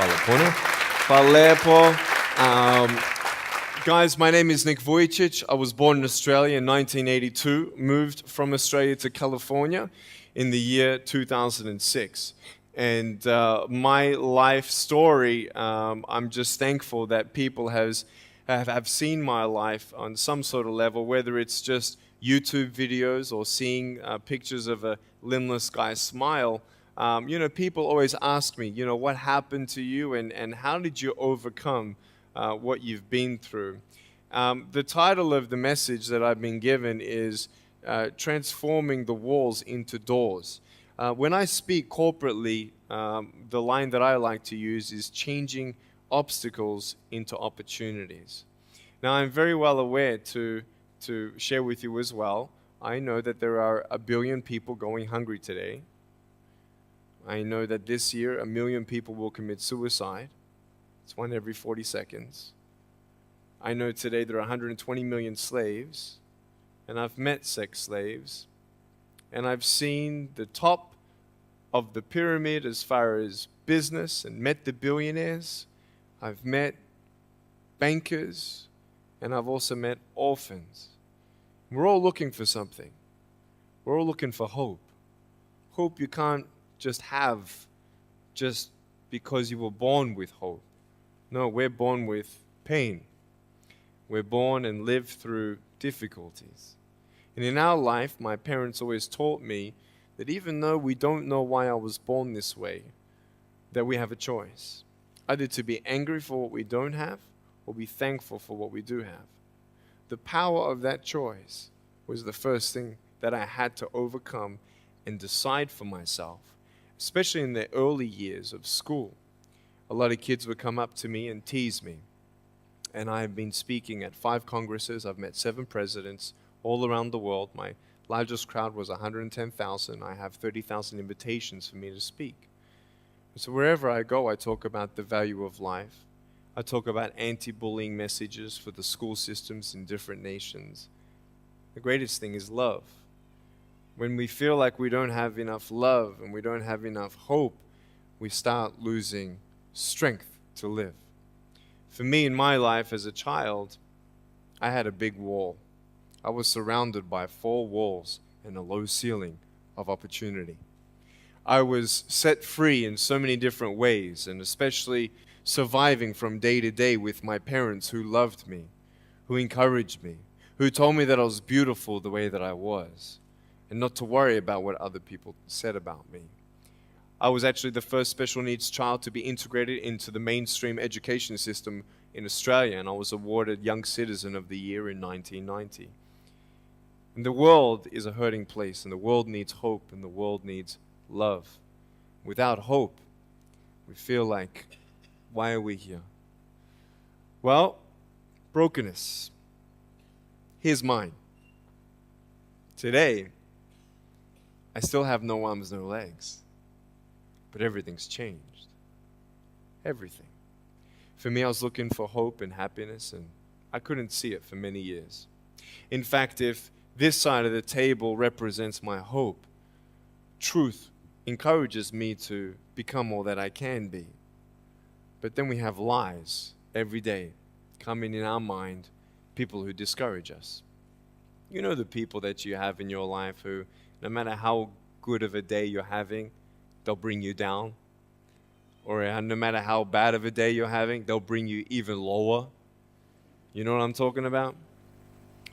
Hvala puno. Guys, my name is Nick Vujicic. I was born in Australia in 1982, moved from Australia to California in the year 2006. And my life story, I'm just thankful that people have seen my life on some sort of level, whether it's just YouTube videos or seeing pictures of a limbless guy smile. People always ask me, what happened to you and how did you overcome what you've been through. The title of the message that I've been given is Transforming the Walls into Doors. When I speak corporately, the line that I like to use is changing obstacles into opportunities. Now, I'm very well aware to share with you as well, I know that there are 1 billion people going hungry today. I know that this year 1 million people will commit suicide. It's 1 every 40 seconds. I know today there are 120 million slaves, and I've met sex slaves, and I've seen the top of the pyramid as far as business and met the billionaires. I've met bankers, and I've also met orphans. We're all looking for something. We're all looking for hope. Hope you can't just have just because you were born with hope. No, we're born with pain. We're born and live through difficulties. And in our life, my parents always taught me that even though we don't know why I was born this way, that we have a choice. Either to be angry for what we don't have, or be thankful for what we do have. The power of that choice was the first thing that I had to overcome and decide for myself, especially in the early years of school. A lot of kids would come up to me and tease me. And I've been speaking at 5 congresses. I've met 7 presidents all around the world. My largest crowd was 110,000. I have 30,000 invitations for me to speak. So wherever I go, I talk about the value of life. I talk about anti-bullying messages for the school systems in different nations. The greatest thing is love. When we feel like we don't have enough love and we don't have enough hope, we start losing strength to live. For me, in my life as a child, I had a big wall. I was surrounded by 4 walls and a low ceiling of opportunity. I was set free in so many different ways, and especially surviving from day to day with my parents who loved me, who encouraged me, who told me that I was beautiful the way that I was, and not to worry about what other people said about me. I was actually the first special needs child to be integrated into the mainstream education system in Australia, and I was awarded Young Citizen of the Year in 1990. And the world is a hurting place, and the world needs hope, and the world needs love. Without hope, we feel like, why are we here? Well, brokenness. Here's mine. Today, I still have no arms, no legs. But everything's changed. Everything. For me, I was looking for hope and happiness, and I couldn't see it for many years. In fact, if this side of the table represents my hope, truth encourages me to become all that I can be. But then we have lies every day coming in our mind, people who discourage us. You know the people that you have in your life who, no matter how good of a day you're having, they'll bring you down. Or no matter how bad of a day you're having, they'll bring you even lower. You know what I'm talking about?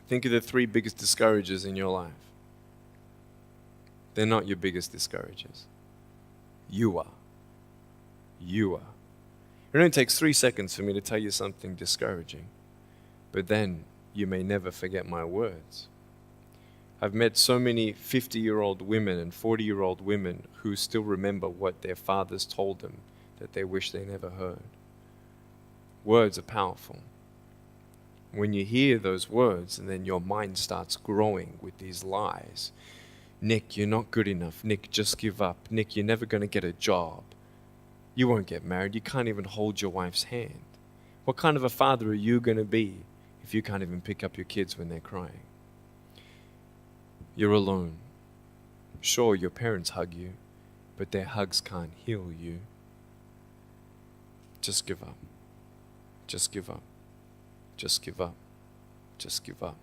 Think of the 3 biggest discouragers in your life. They're not your biggest discouragers. You are. You are. It only takes 3 seconds for me to tell you something discouraging. But then you may never forget my words. I've met so many 50-year-old women and 40-year-old women who still remember what their fathers told them that they wish they never heard. Words are powerful. When you hear those words and then your mind starts growing with these lies. Nick, you're not good enough. Nick, just give up. Nick, you're never going to get a job. You won't get married. You can't even hold your wife's hand. What kind of a father are you going to be if you can't even pick up your kids when they're crying? You're alone. Sure, your parents hug you, but their hugs can't heal you. Just give up. Just give up. Just give up. Just give up.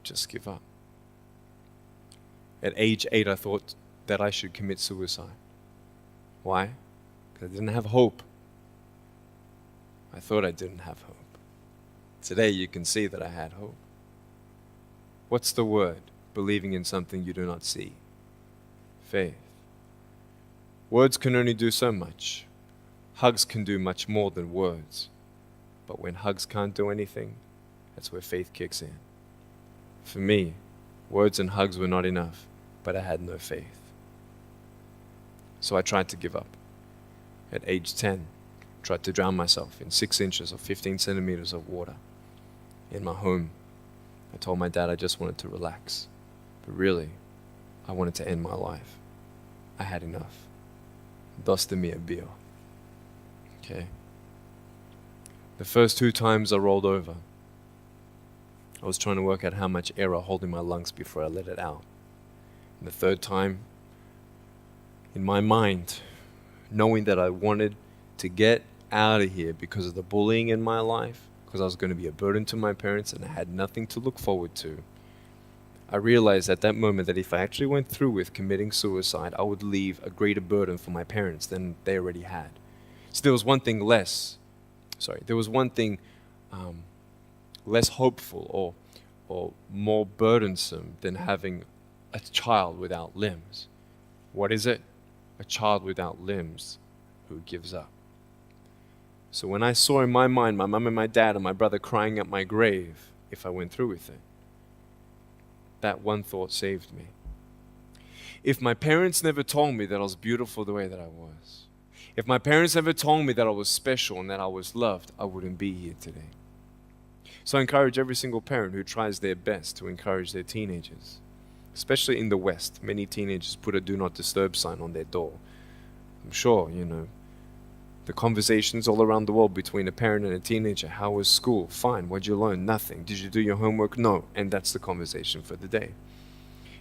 Just give up. At age 8, I thought that I should commit suicide. Why? Because I didn't have hope. I thought I didn't have hope. Today you can see that I had hope. What's the word? Believing in something you do not see. Faith. Words can only do so much. Hugs can do much more than words. But when hugs can't do anything, that's where faith kicks in. For me, words and hugs were not enough, but I had no faith. So I tried to give up. At age 10, tried to drown myself in 6 inches or 15 centimeters of water. In my home, I told my dad I just wanted to relax. But really, I wanted to end my life. I had enough. Dosta mi bio. Okay. The first 2 times I rolled over, I was trying to work out how much air I hold in my lungs before I let it out. And the 3rd time, in my mind, knowing that I wanted to get out of here because of the bullying in my life, because I was going to be a burden to my parents and I had nothing to look forward to, I realized at that moment that if I actually went through with committing suicide, I would leave a greater burden for my parents than they already had. So there was one thing less hopeful or more burdensome than having a child without limbs. What is it? A child without limbs who gives up. So when I saw in my mind my mum and my dad and my brother crying at my grave if I went through with it, that one thought saved me. If my parents never told me that I was beautiful the way that I was, if my parents never told me that I was special and that I was loved, I wouldn't be here today. So I encourage every single parent who tries their best to encourage their teenagers, especially in the West. Many teenagers put a do not disturb sign on their door. I'm sure, the conversations all around the world between a parent and a teenager. How was school? Fine. What'd you learn? Nothing. Did you do your homework? No. And that's the conversation for the day.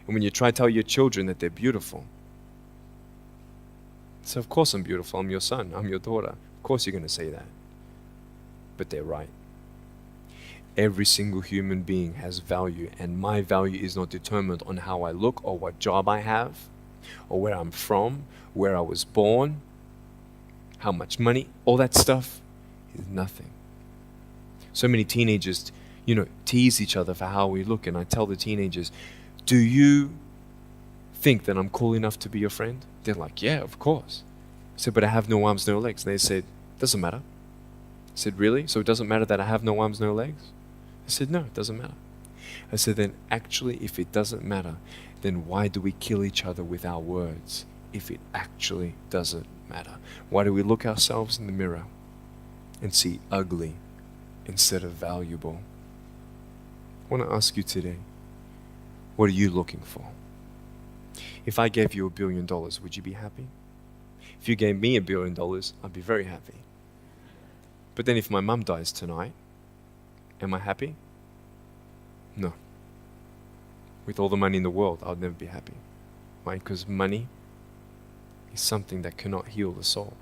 And when you try to tell your children that they're beautiful, so of course I'm beautiful. I'm your son. I'm your daughter. Of course you're going to say that. But they're right. Every single human being has value, and my value is not determined on how I look or what job I have or where I'm from, where I was born, how much money. All that stuff is nothing. So many teenagers, tease each other for how we look, and I tell the teenagers, do you think that I'm cool enough to be your friend? They're like, yeah, of course. I said, but I have no arms, no legs. And they said, doesn't matter. I said, really? So it doesn't matter that I have no arms, no legs? I said, no, it doesn't matter. I said, then actually, if it doesn't matter, then why do we kill each other with our words if it actually doesn't matter? Why do we look ourselves in the mirror and see ugly instead of valuable? I want to ask you today, what are you looking for? If I gave you $1 billion, would you be happy? If you gave me $1 billion, I'd be very happy. But then if my mum dies tonight, am I happy? No. With all the money in the world, I'll never be happy. Why? Because money is something that cannot heal the soul.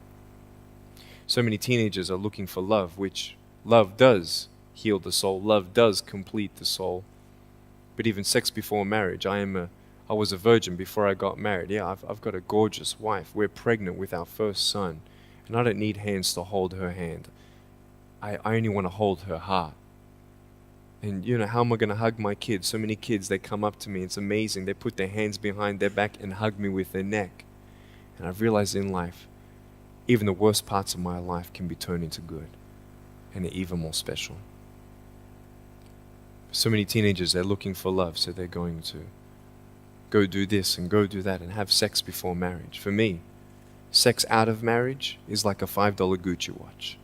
So many teenagers are looking for love, which love does heal the soul. Love does complete the soul. But even sex before marriage, I was a virgin before I got married. Yeah, I've got a gorgeous wife. We're pregnant with our first son. And I don't need hands to hold her hand. I only want to hold her heart. And how am I going to hug my kids? So many kids, they come up to me. It's amazing. They put their hands behind their back and hug me with their neck. And I've realized in life, even the worst parts of my life can be turned into good. And they're even more special. So many teenagers, they're looking for love. So they're going to go do this and go do that and have sex before marriage. For me, sex out of marriage is like a $5 Gucci watch.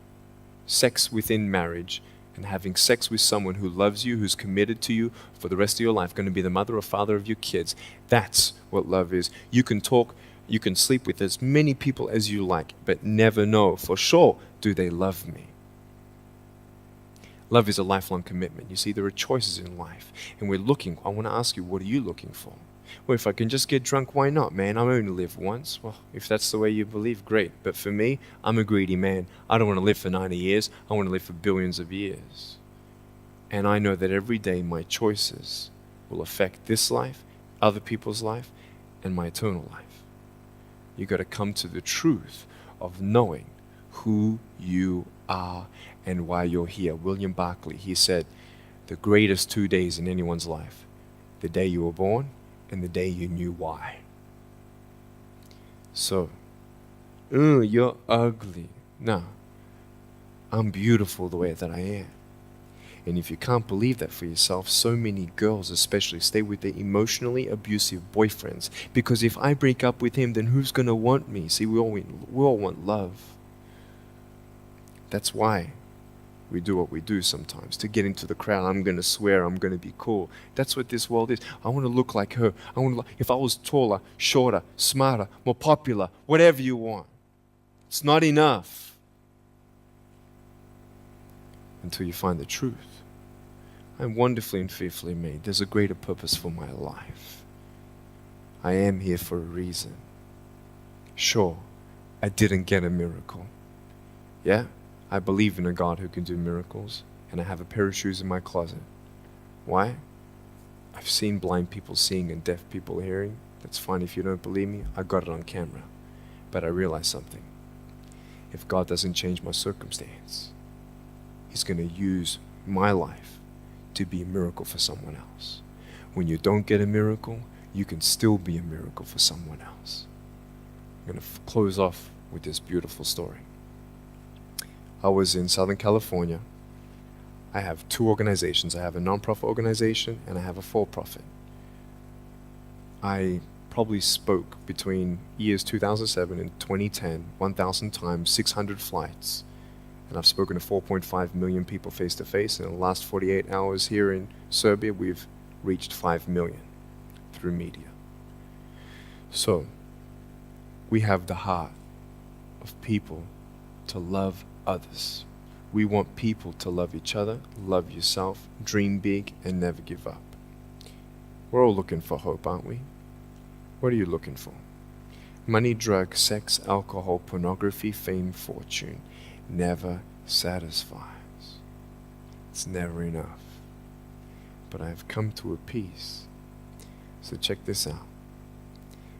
Sex within marriage and having sex with someone who loves you, who's committed to you for the rest of your life, going to be the mother or father of your kids. That's what love is. You can talk, you can sleep with as many people as you like, but never know for sure, do they love me? Love is a lifelong commitment. You see, there are choices in life, and we're looking. I want to ask you, what are you looking for? Well, if I can just get drunk, why not, man? I only live once. Well, if that's the way you believe, great. But for me, I'm a greedy man. I don't want to live for 90 years. I want to live for billions of years. And I know that every day my choices will affect this life, other people's life, and my eternal life. You got to come to the truth of knowing who you are and why you're here. William Barclay, he said, the greatest 2 days in anyone's life, the day you were born and the day you knew why. So, you're ugly. No, I'm beautiful the way that I am. And if you can't believe that for yourself, so many girls especially stay with their emotionally abusive boyfriends. Because if I break up with him, then who's going to want me? See, we all want love. That's why we do what we do sometimes. To get into the crowd, I'm going to swear, I'm going to be cool. That's what this world is. I want to look like her. If I was taller, shorter, smarter, more popular, whatever you want. It's not enough until you find the truth. I'm wonderfully and fearfully made. There's a greater purpose for my life. I am here for a reason. Sure, I didn't get a miracle. Yeah, I believe in a God who can do miracles, and I have a pair of shoes in my closet. Why? I've seen blind people seeing and deaf people hearing. That's fine if you don't believe me. I got it on camera. But I realized something. If God doesn't change my circumstance, He's going to use my life to be a miracle for someone else. When you don't get a miracle, you can still be a miracle for someone else. I'm going to close off with this beautiful story. I was in Southern California. I have two organizations. I have a non-profit organization and I have a for-profit. I probably spoke between years 2007 and 2010, 1,000 times, 600 flights. And I've spoken to 4.5 million people face to face. In the last 48 hours here in Serbia, we've reached 5 million through media. So, we have the heart of people to love others. We want people to love each other, love yourself, dream big, and never give up. We're all looking for hope, aren't we? What are you looking for? Money, drugs, sex, alcohol, pornography, fame, fortune never satisfies. It's never enough. But I've come to a peace. So check this out.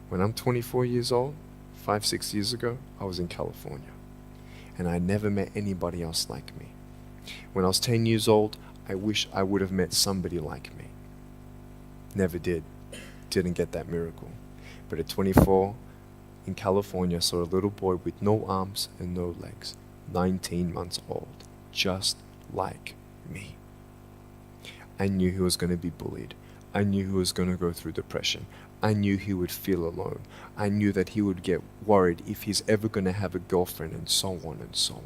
When I'm 24 years old, 5-6 years ago, I was in California. And I never met anybody else like me. When I was 10 years old, I wish I would have met somebody like me. Never did. Didn't get that miracle. But at 24, in California, I saw a little boy with no arms and no legs, 19 months old, just like me. I knew he was going to be bullied. I knew he was going to go through depression. I knew he would feel alone. I knew that he would get worried if he's ever going to have a girlfriend, and so on and so on.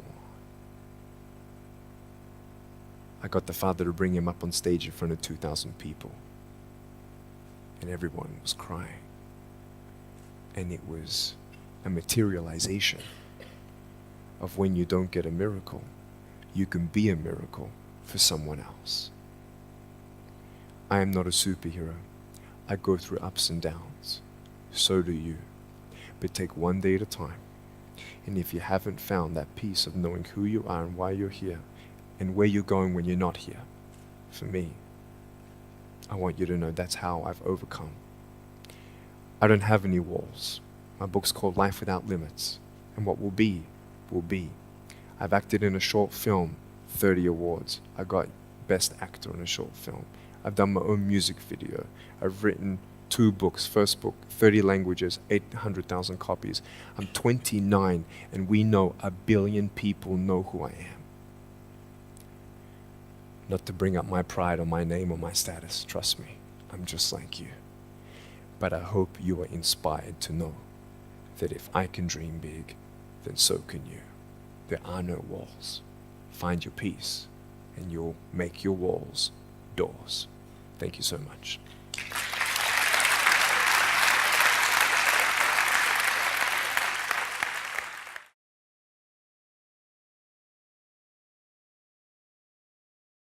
I got the father to bring him up on stage in front of 2,000 people. And everyone was crying. And it was a materialization of when you don't get a miracle, you can be a miracle for someone else. I am not a superhero. I go through ups and downs. So do you. But take one day at a time. And if you haven't found that peace of knowing who you are and why you're here, and where you're going when you're not here, for me, I want you to know that's how I've overcome. I don't have any walls. My book's called Life Without Limits. And what will be, will be. I've acted in a short film, 30 awards. I got Best Actor in a Short Film. I've done my own music video. I've written 2 books. First book, 30 languages, 800,000 copies. I'm 29, and we know 1 billion people know who I am. Not to bring up my pride or my name or my status. Trust me, I'm just like you. But I hope you are inspired to know that if I can dream big, then so can you. There are no walls. Find your peace, and you'll make your walls doors. Thank you so much.